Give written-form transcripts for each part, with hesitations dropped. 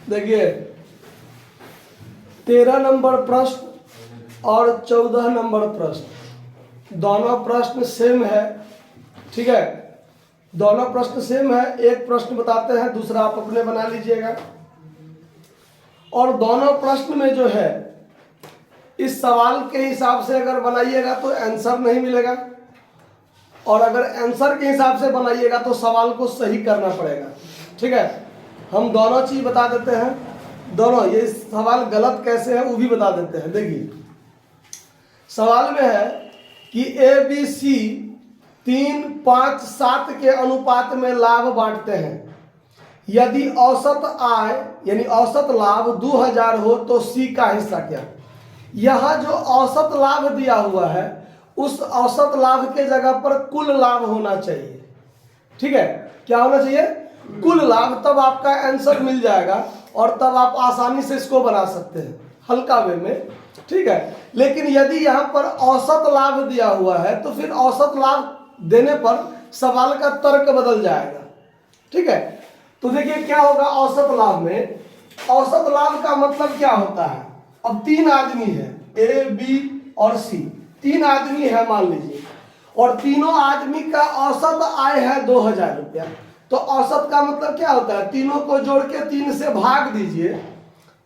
देखिए 13 नंबर प्रश्न और 14 नंबर प्रश्न, दोनों प्रश्न सेम है। ठीक है, दोनों प्रश्न सेम है। एक प्रश्न बताते हैं, दूसरा आप अपने बना लीजिएगा। और दोनों प्रश्न में जो है इस सवाल के हिसाब से अगर बनाइएगा तो आंसर नहीं मिलेगा, और अगर आंसर के हिसाब से बनाइएगा तो सवाल को सही करना पड़ेगा। ठीक है, हम दोनों चीज बता देते हैं, दोनों ये सवाल गलत कैसे है वो भी बता देते हैं। देखिए सवाल में है कि ABC 3, 5, 7 के अनुपात में लाभ बांटते हैं। यदि औसत आय यानी औसत लाभ 2000 हो तो C का हिस्सा क्या? यहाँ जो औसत लाभ दिया हुआ है उस औसत लाभ के जगह पर कुल लाभ होना चाहिए। ठीक है, क्या होना चाहिए? कुल लाभ, तब आपका आंसर मिल जाएगा और तब आप आसानी से इसको बना सकते हैं हल्का वे में। ठीक है, लेकिन यदि यहाँ पर औसत लाभ दिया हुआ है तो फिर औसत लाभ देने पर सवाल का तर्क बदल जाएगा। ठीक है, तो देखिए क्या होगा औसत लाभ में। औसत लाभ का मतलब क्या होता है? अब 3 आदमी है, A, B और C, 3 आदमी है मान लीजिए, और तीनों आदमी का औसत आय है 2000 रुपया। तो औसत का मतलब क्या होता है? तीनों को जोड़ के 3 से भाग दीजिए,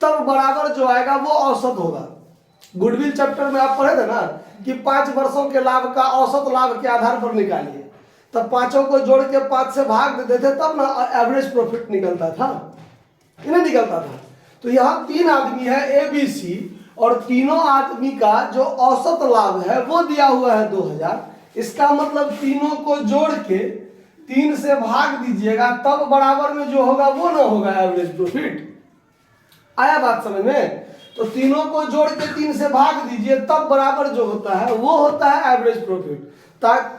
तब बराबर जो आएगा वो औसत होगा। गुडविल चैप्टर में आप पढ़े थे ना कि 5 वर्षों के लाभ का औसत लाभ के आधार पर निकालिए, तब पांचों को जोड़ के 5 से भाग देते थे, तब ना एवरेज प्रॉफिट निकलता था, नहीं निकलता था। तो यहाँ 3 आदमी है ABC, और तीनों आदमी का जो औसत लाभ है वो दिया हुआ है 2000। इसका मतलब तीनों को जोड़ के 3 से भाग दीजिएगा, तब बराबर में जो होगा वो ना होगा एवरेज प्रॉफिट। आया बात समझ में? तो तीनों को जोड़ के 3 से भाग दीजिए, तब बराबर जो होता है वो होता है एवरेज प्रॉफिट।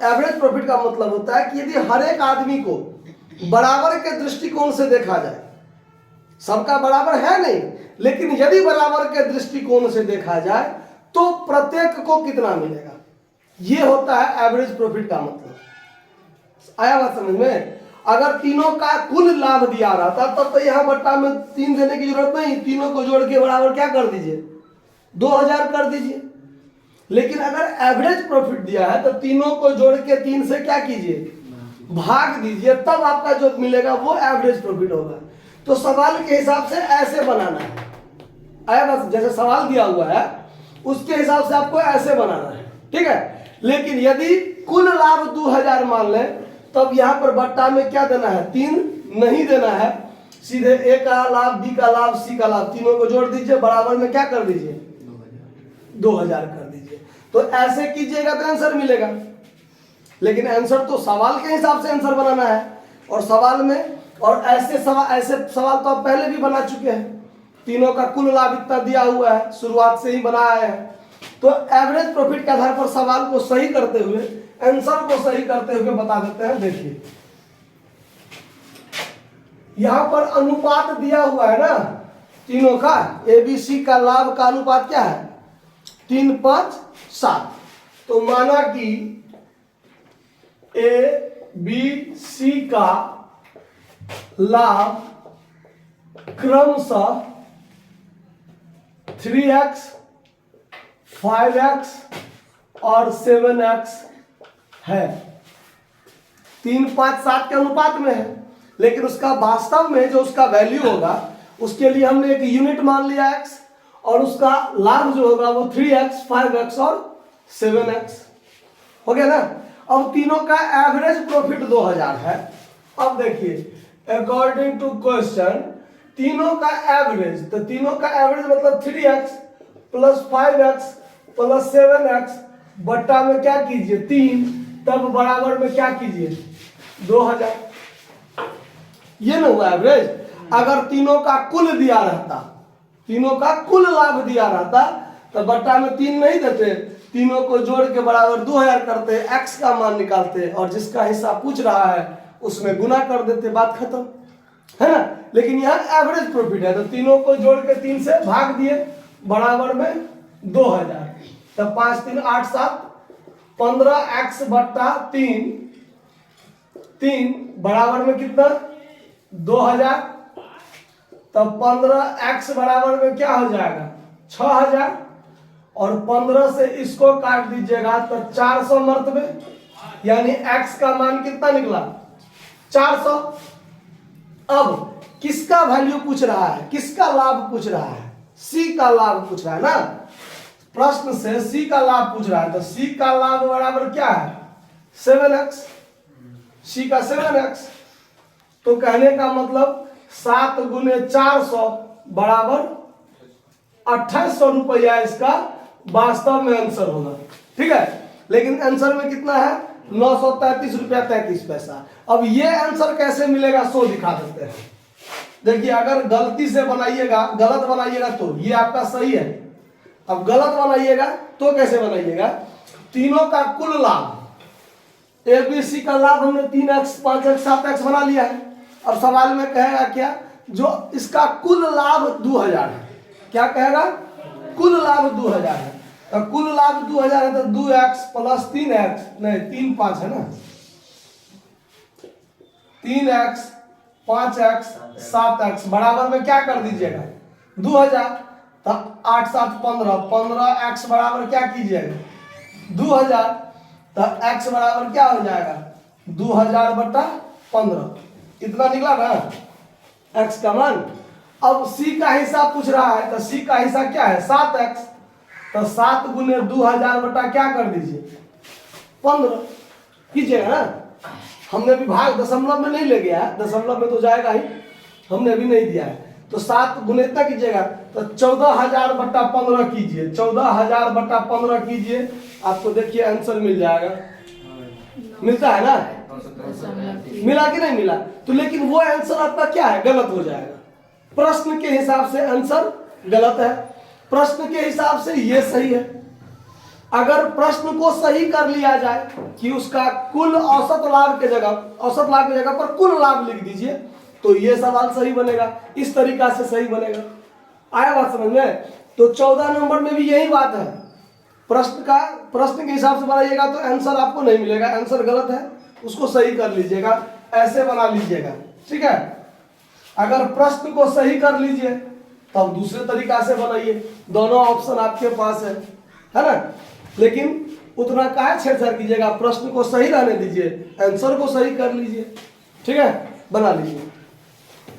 एवरेज प्रॉफिट का मतलब होता है कि यदि हर एक आदमी को बराबर के दृष्टिकोण से देखा जाए, सबका बराबर है नहीं, लेकिन यदि बराबर के दृष्टिकोण से देखा जाए तो प्रत्येक को कितना मिलेगा, ये होता है एवरेज प्रॉफिट का मतलब। आया बात समझ में? अगर तीनों का कुल लाभ दिया रहा था तब तो यहाँ बट्टा में 3 देने की जरूरत नहीं, तीनों को जोड़ के बराबर क्या कर दीजिए, 2000 कर दीजिए। लेकिन अगर एवरेज प्रॉफिट दिया है तो तीनों को जोड़ के 3 से क्या कीजिए, भाग दीजिए, तब आपका जो मिलेगा वो एवरेज प्रॉफिट होगा। तो सवाल के हिसाब से ऐसे बनाना है। आया बस, जैसे सवाल दिया हुआ है उसके हिसाब से आपको ऐसे बनाना है। ठीक है, लेकिन यदि कुल लाभ 2000 मान लें, तब यहाँ पर बट्टा में क्या देना है, 3 नहीं देना है, सीधे A का लाभ, B का लाभ, C का लाभ, तीनों को जोड़ दीजिए, बराबर में क्या कर दीजिए, 2000 कर दीजिए। तो ऐसे कीजिएगा तो आंसर मिलेगा। लेकिन आंसर तो सवाल के हिसाब से आंसर बनाना है, और सवाल में और ऐसे सवाल तो आप पहले भी बना चुके हैं। तीनों का कुल लाभ इतना दिया हुआ है, शुरुआत से ही बनाया है। तो एवरेज प्रॉफिट के आधार पर सवाल को सही करते हुए, आंसर को सही करते हुए बता देते हैं। देखिए यहां पर अनुपात दिया हुआ है ना तीनों का, ABC का लाभ का अनुपात क्या है, 3, 5, 7। तो माना कि ABC का लाभ क्रमशः 3x, 5x और 7x है, 3, 5, 7 के अनुपात में है। लेकिन उसका वास्तव में जो उसका वैल्यू होगा उसके लिए हमने एक यूनिट मान लिया x, और उसका लाभ जो होगा वो 3x, 5x और 7x हो गया ना। अब तीनों का एवरेज प्रॉफिट 2000 है। अब देखिए अकॉर्डिंग टू क्वेश्चन तीनों का एवरेज, तो तीनों का एवरेज मतलब 3x plus 5x plus 7x बट्टा में क्या कीजिए 3, तब बराबर में क्या कीजिए 2000। ये ना हुआ एवरेज। अगर तीनों का कुल दिया रहता, तीनों का कुल लाभ दिया रहता, तो बट्टा में 3 नहीं देते, तीनों को जोड़ के बराबर 2000 करते, x का मान निकालते और जिसका हिस्सा पूछ रहा है उसमें गुना कर देते, बात खत्म है ना। लेकिन यहाँ एवरेज प्रॉफिट है, तो तीनों को जोड़ के 3 से भाग दिए, बराबर में 2000, तब 5, 3, 8, 7, 15x बट्टा 3 बराबर में कितना 2000। तो 15x बराबर में क्या हो जाएगा 6000, और 15 से इसको काट दीजिएगा तो 400 मरतबे, यानी x का मान कितना निकला 400। अब किसका वैल्यू पूछ रहा है, किसका लाभ पूछ रहा है, c का लाभ पूछ रहा है ना, प्रश्न से c का लाभ पूछ रहा है। तो c का लाभ बराबर क्या है 7x, c का 7x। तो कहने का मतलब 7 गुने 400 बराबर 2800 रुपया इसका वास्तव में आंसर होगा। ठीक है, लेकिन आंसर में कितना है 933 रुपया 33 पैसा। अब ये आंसर कैसे मिलेगा सो दिखा देते हैं। देखिए, अगर गलती से बनाइएगा, गलत बनाइएगा तो ये आपका सही है। अब गलत बनाइएगा तो कैसे बनाइएगा, तीनों का कुल लाभ ABC का लाभ हमने 3x 5x 7x बना लिया है। अब सवाल में कहेगा क्या, जो इसका कुल लाभ 2000 है, क्या कहेगा कुल लाभ 2000 है। तो कुल लाभ 2000 है तो 2x प्लस 3x, नहीं 3 5 है ना, 3x 5x 7x बराबर में क्या कर दीजिएगा 2000। तो 8 7 15, 15x बराबर क्या कीजिएगा 2000। तो x बराबर क्या हो जाएगा 2000 बटा 15, इतना निकला ना x का मान। अब c का हिसाब पूछ रहा है, तो c का हिसाब क्या है 7x। तो 7 गुने 2000 बटा क्या कर दीजिए 15 कीजिएगा ना। हमने भी भाग दशमलव में नहीं ले गया है, दशमलव में तो जाएगा ही, हमने भी नहीं दिया है। तो 7 गुने तक कीजिएगा तो 14000 बटा 15 कीजिए, 14000 बटा 15 कीजिए, आपको देखिए आंसर मिल जाएगा। मिलता है ना, मिला कि नहीं मिला। तो लेकिन वो आंसर आपका क्या है गलत हो जाएगा, प्रश्न के हिसाब से आंसर गलत है, प्रश्न के हिसाब से ये सही है। अगर प्रश्न को सही कर लिया जाए कि उसका कुल औसत लाभ के जगह पर कुल लाभ लिख दीजिए तो ये सवाल सही बनेगा, इस तरीका से सही बनेगा। आया बात समझ में। तो 14 नंबर में भी यही बात है, प्रश्न के हिसाब से बनाइएगा तो आंसर आपको नहीं मिलेगा, आंसर गलत है, उसको सही कर लीजिएगा, ऐसे बना लीजिएगा। ठीक है, अगर प्रश्न को सही कर लीजिए तब दूसरे तरीका से बनाइए, दोनों ऑप्शन आपके पास है ना। लेकिन उतना काहे छेड़छाड़ कीजिएगा, प्रश्न को सही रहने दीजिए, आंसर को सही कर लीजिए। ठीक है, बना लीजिए।